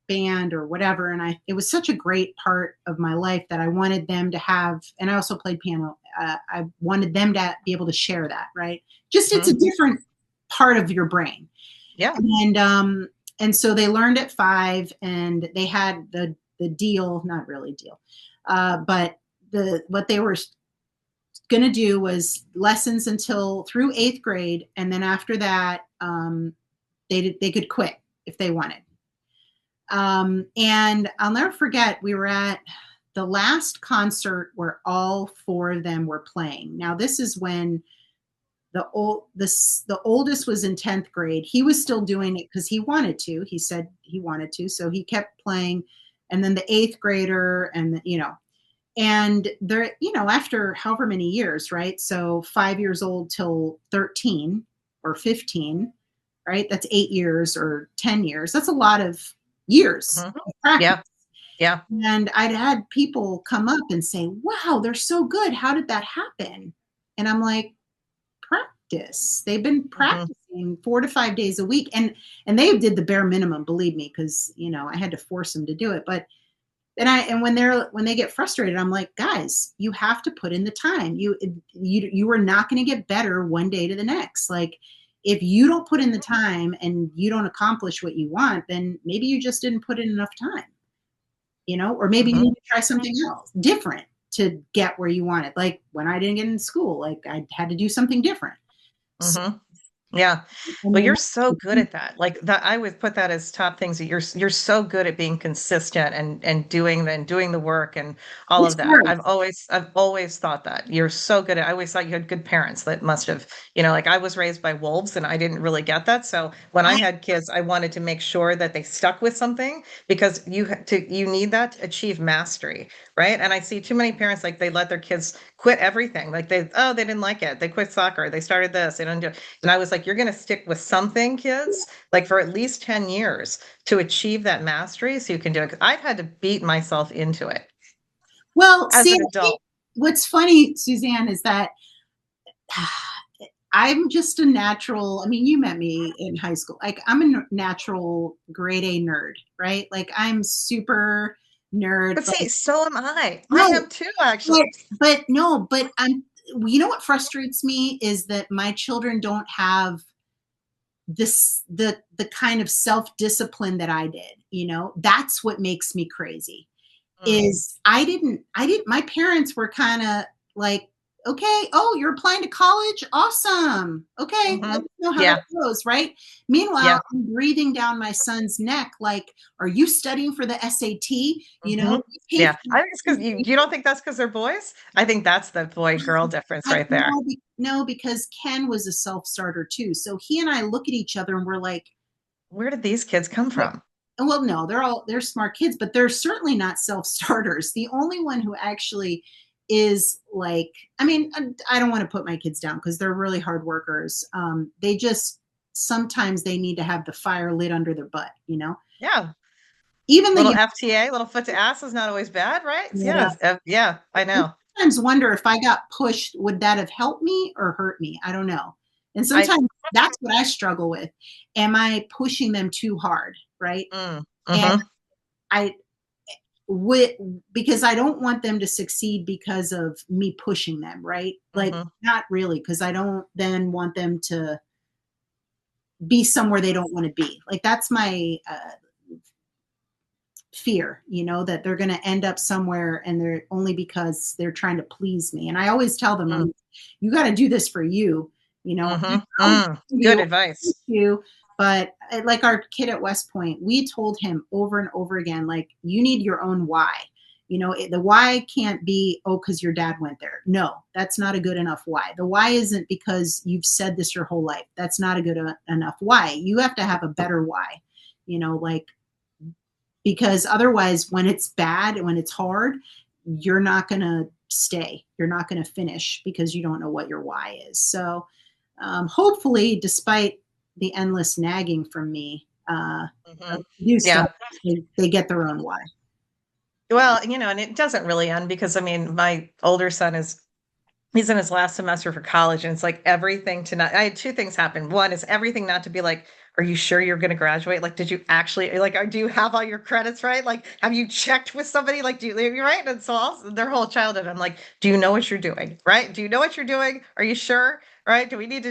band or whatever, and it was such a great part of my life that I wanted them to have. And I also played piano. I wanted them to be able to share that, right? Just it's a Mhm. different part of your brain, Yeah. and so they learned at 5, and they had the deal, not really deal, but what they were going to do was lessons until through 8th grade, and then after that, they could quit if they wanted. And I'll never forget, we were at the last concert where all 4 of them were playing. Now this is when the oldest was in 10th grade. He was still doing it because he wanted to. He said he wanted to, so he kept playing. And then the 8th grader, and they're, after however many years, right? So 5 years old till 13 or 15, right? That's 8 years or 10 years. That's a lot of years Mhm. of practice. Yeah. Yeah. And I'd had people come up and say, wow, they're so good. How did that happen? And I'm like, practice. They've been Mhm. practicing 4 to 5 days a week. And they did the bare minimum, believe me, because I had to force them to do it. But and when they get frustrated, I'm like, guys, you have to put in the time. You are not going to get better one day to the next. Like, if you don't put in the time and you don't accomplish what you want, then maybe you just didn't put in enough time, or maybe you Mhm. need to try something else different to get where you wanted. Like when I didn't get into school, like I had to do something different. So, Mhm. Yeah. and Well, then you're so good at that. Like that, I would put that as top things that you're so good at being consistent and doing the work and all it's of that. hard. I've always thought that. You're so good at I always thought you had good parents that must have, like I was raised by wolves and I didn't really get that. So when I I, had kids, I wanted to make sure that they stuck with something because you need that to achieve mastery, right? And I see too many parents like they let their kids quit everything. Like they didn't like it. They quit soccer. They started this. They don't do. And I was like, you're going to stick with something, kids, like for at least 10 years to achieve that mastery so you can do it. 'Cause I've had to beat myself into it well, as see, an I think adult. what's funny, Suzanne, is that I'm just a natural. I mean, you met me in high school. Like, I'm a natural grade A nerd, right? Like, I'm super nerd, But but see, so am I. I no, am too, actually. but no, but what frustrates me is that my children don't have the kind of self-discipline that I did. That's what makes me crazy. Mm, Is I didn't my parents were kind of like, okay, oh, you're applying to college, awesome, okay, let hmm. me know how that Yeah. goes, right? Meanwhile, Yeah. I'm breathing down my son's neck like, are you studying for the SAT? Hmm. You pay Yeah. for I think it's because you don't think that's because they're boys? I think that's the boy girl difference right there. no, because Ken was a self-starter too, so he and I look at each other and we're like, Where did these kids come yeah. from? Well, no, they're smart kids, but they're certainly not self-starters. The only one who actually is like, I mean, I don't want to put my kids down because they're really hard workers. They just sometimes they need to have the fire lit under their butt. Yeah. Even Little the FTA, little foot to ass is not always bad, right? yeah, Yes. Yeah, I I know. sometimes wonder if I got pushed, would that have helped me or hurt me? I don't know. And I sometimes that's what I struggle with. Am I pushing them too hard, right? And mm-hmm. I with because I don't want them to succeed because of me pushing them, right? Like, Mm-hmm. not really, because I don't then want them to be somewhere they don't want to be. Like, that's my fear, that they're going to end up somewhere and they're only because they're trying to please me. And I always tell them, you got to do this for you, Mm-hmm. I'll Mm. give Good you advice. you. But like our kid at West Point, we told him over and over again, like, you need your own why. The why can't be, oh, because your dad went there. No, that's not a good enough why. The why isn't because you've said this your whole life. That's not a good enough why. You have to have a better why, like, because otherwise when it's bad and when it's hard, you're not going to stay. You're not going to finish because you don't know what your why is. So hopefully, despite the endless nagging from me, Mhm. do Yeah. stuff, they get their own why. Well, and it doesn't really end because I mean, my older son is he's in his last semester for college, and it's like everything to not. I had two things happen. One is everything not to be like, are you sure you're going to graduate? Like, did you actually like? Do you have all your credits right? Like, have you checked with somebody? Like, do you right? And so also their whole childhood, I'm like, do you know what you're doing? Right? Do you know what you're doing? Are you sure? Right? Do I need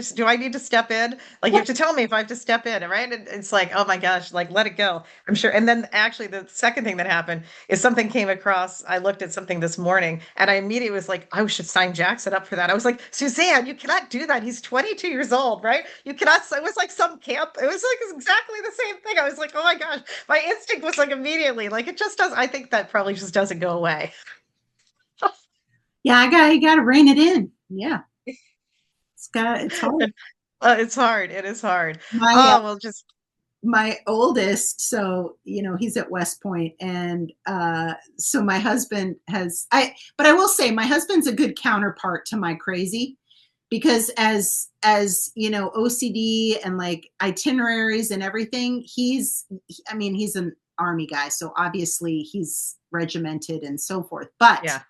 to step in? Like, you have to tell me if I have to step in, right? And it's like, oh my gosh, like let it go. I'm sure. And then actually, the second thing that happened is something came across. I looked at something this morning and I immediately was like, I should sign Jackson up for that. I was like, Suzanne, you cannot do that. He's 22 years old, right? You cannot. It was like some camp. It was like exactly the same thing. I was like, oh my gosh, my instinct was like immediately, like it just does. I think that probably just doesn't go away. Yeah, you got to rein it in. Yeah, it's hard. It's hard. It is hard. My Oh, well, just, my oldest, so he's at West Point, and so my husband has but I will say my husband's a good counterpart to my crazy, because as OCD and like itineraries and everything, he's an army guy, so obviously he's regimented and so forth, but yeah.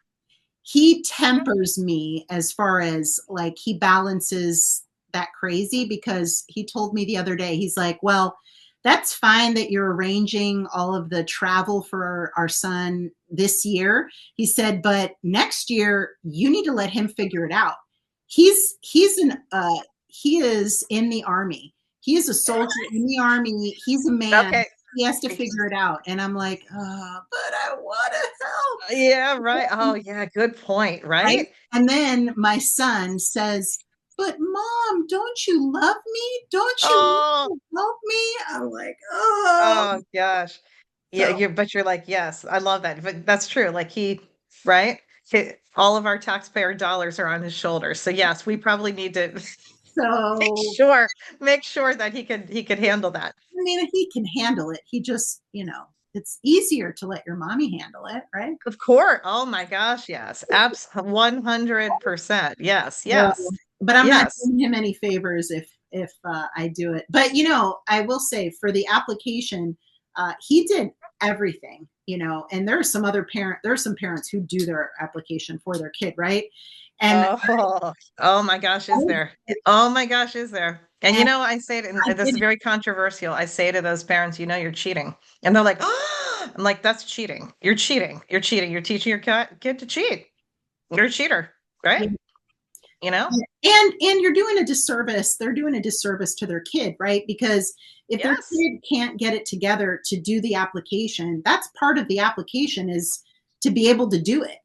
he tempers me as far as like he balances that crazy, because he told me the other day, he's like, well, that's fine that you're arranging all of the travel for our son this year. He said, but next year you need to let him figure it out. He is in the army. He is a soldier in the army. He's a man. Okay. He has to figure it out. And I'm like, but I want to help. Yeah, right. Oh, yeah, good point, Right. right? And then my son says, but mom, don't you love me? Don't you Oh, want to help me? I'm like, oh. oh gosh. Yeah, So, but you're like, yes, I love that. But that's true. Like right? All of our taxpayer dollars are on his shoulders. So yes, we probably need to make so sure make sure that he could handle that. I mean, he can handle it. He just, it's easier to let your mommy handle it, right? Of course. Oh my gosh, yes. Abs 100%. Yes, Yeah. yes. But I'm not Yes. doing him any favors if I do it. But I will say for the application, he did everything. And there are some parents who do their application for their kid, right? And Oh, oh my gosh, is there? Oh my gosh, is there? And and I say it, and I this is did. very controversial. I say to those parents, you're cheating. And they're like, oh, I'm like, that's cheating. You're cheating. You're cheating. You're teaching your kid to cheat. You're a cheater, right? You know? And you're doing a disservice. They're doing a disservice to their kid, right? Because if their Yes, kid can't get it together to do the application, that's part of the application, is to be able to do it.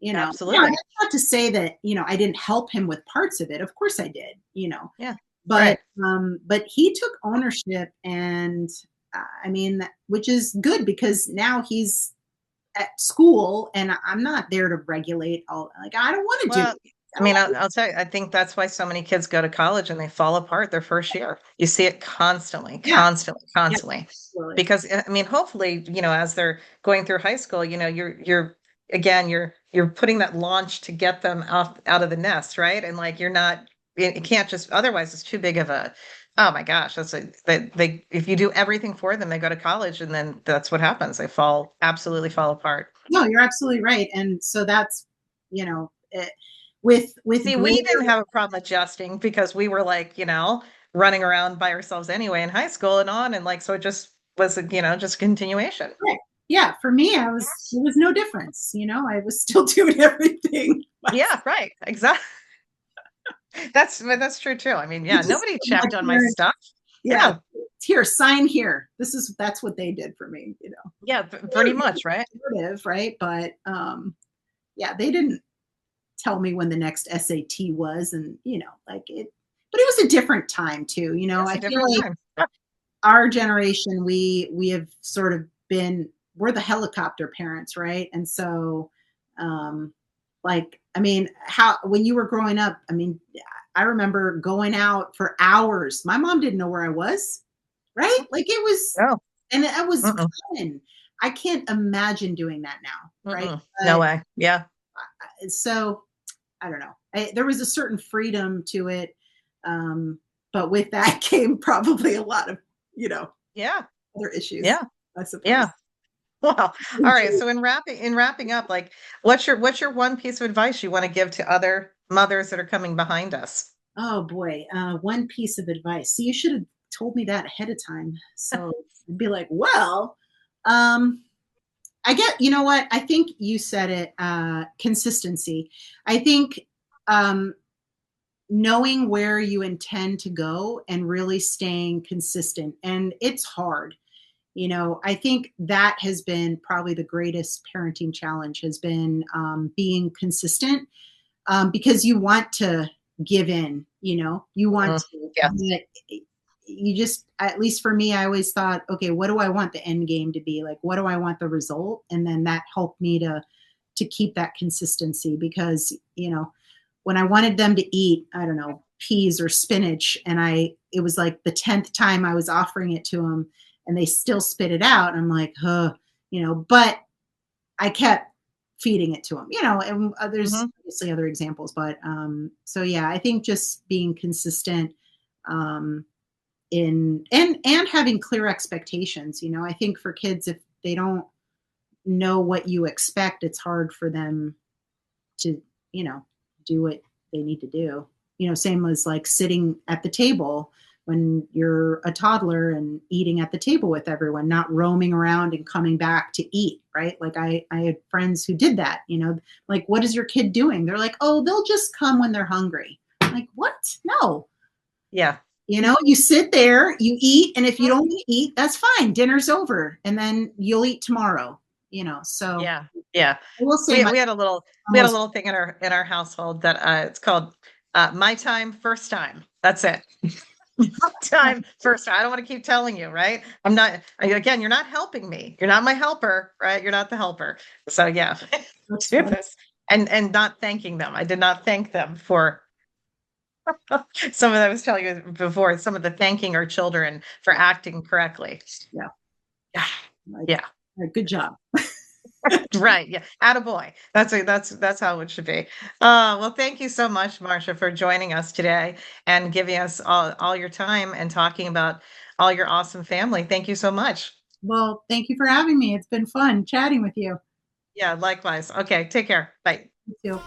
Now, absolutely. that's not to say that I didn't help him with parts of it. Of course I did. Yeah, But right. he took ownership, and I mean, which is good, because now he's at school, and I'm not there to regulate all. Like, I don't want to do Well, it. I I don't mean, want I'll tell you, I think that's why so many kids go to college and they fall apart their first year. You see it constantly, Yeah, constantly, yeah, constantly. absolutely. Because I mean, hopefully, as they're going through high school, you're again, you're putting that launch to get them out of the nest, right? And like you're not, it can't just otherwise it's too big of a, oh my gosh, they if you do everything for them, they go to college and then that's what happens. They absolutely fall apart. No, you're absolutely right. And so that's, with See, we didn't greater, have a problem adjusting because we were like, running around by ourselves anyway in high school and on. And like, so it just was, just continuation. right. Yeah, for me, there was no difference. I was still doing everything. Yeah, right. Exactly. That's true too. I mean, It yeah, just, nobody my checked on my parents, stuff. yeah, Yeah. here, sign here. That's what they did for me, Yeah, pretty much, right? Sort of, right? But yeah, they didn't tell me when the next SAT was, and like it, but it was a different time too. Yes, I a feel different like time. Yeah. our generation, we have sort of we're the helicopter parents, right? And so like, I mean, how when you were growing up, I mean, I remember going out for hours. My mom didn't know where I was, right? Like it was, No. and it was Mm-mm, fun. I can't imagine doing that now, right? mm-mm. No But way. Yeah. So I don't know. There was a certain freedom to it, but with that came probably a lot of, Yeah. other issues, Yeah. I suppose. Yeah. Well, all right. So in wrapping up, like what's your one piece of advice you want to give to other mothers that are coming behind us? Oh boy, one piece of advice. See, you should have told me that ahead of time. So I'd be like, well, um, I get, you know what? I think you said it, consistency. I think um, knowing where you intend to go and really staying consistent. And it's hard. I think that has been probably the greatest parenting challenge has been being consistent, because you want to give in, you want Mm, to, yeah. but you just, at least for me, I always thought, okay, what do I want the end game to be? Like, what do I want the result? And then that helped me to keep that consistency because, when I wanted them to eat, I don't know, peas or spinach, and it was like the 10th time I was offering it to them and they still spit it out. I'm like, huh, but I kept feeding it to them, and there's Hmm. obviously other examples, but so yeah, I think just being consistent, um, in and having clear expectations. I think for kids, if they don't know what you expect, it's hard for them to, you know, do what they need to do. Same as like sitting at the table when you're a toddler and eating at the table with everyone, not roaming around and coming back to eat, right? Like I had friends who did that, like, what is your kid doing? They're like, oh, they'll just come when they're hungry. I'm like, what? No. Yeah. You sit there, you eat, and if you don't want to eat, that's fine. Dinner's over, and then you'll eat tomorrow. So Yeah. Yeah. I will say We my we had a little we had a almost little thing in our household that it's called my time, first time. That's it. My time, first time. I don't want to keep telling you, right? Again, you're not helping me. You're not my helper, right? You're not the helper. So yeah, that's do funny. this. And not thanking them. I did not thank them for some of that I was telling you before, some of the thanking our children for acting correctly. Yeah, Yeah. like, Yeah. good job. Right. Yeah. Attaboy. That's how it should be. Well, thank you so much, Marsha, for joining us today and giving us all your time and talking about all your awesome family. Thank you so much. Well, thank you for having me. It's been fun chatting with you. Yeah, likewise. Okay, take care. Bye. You too.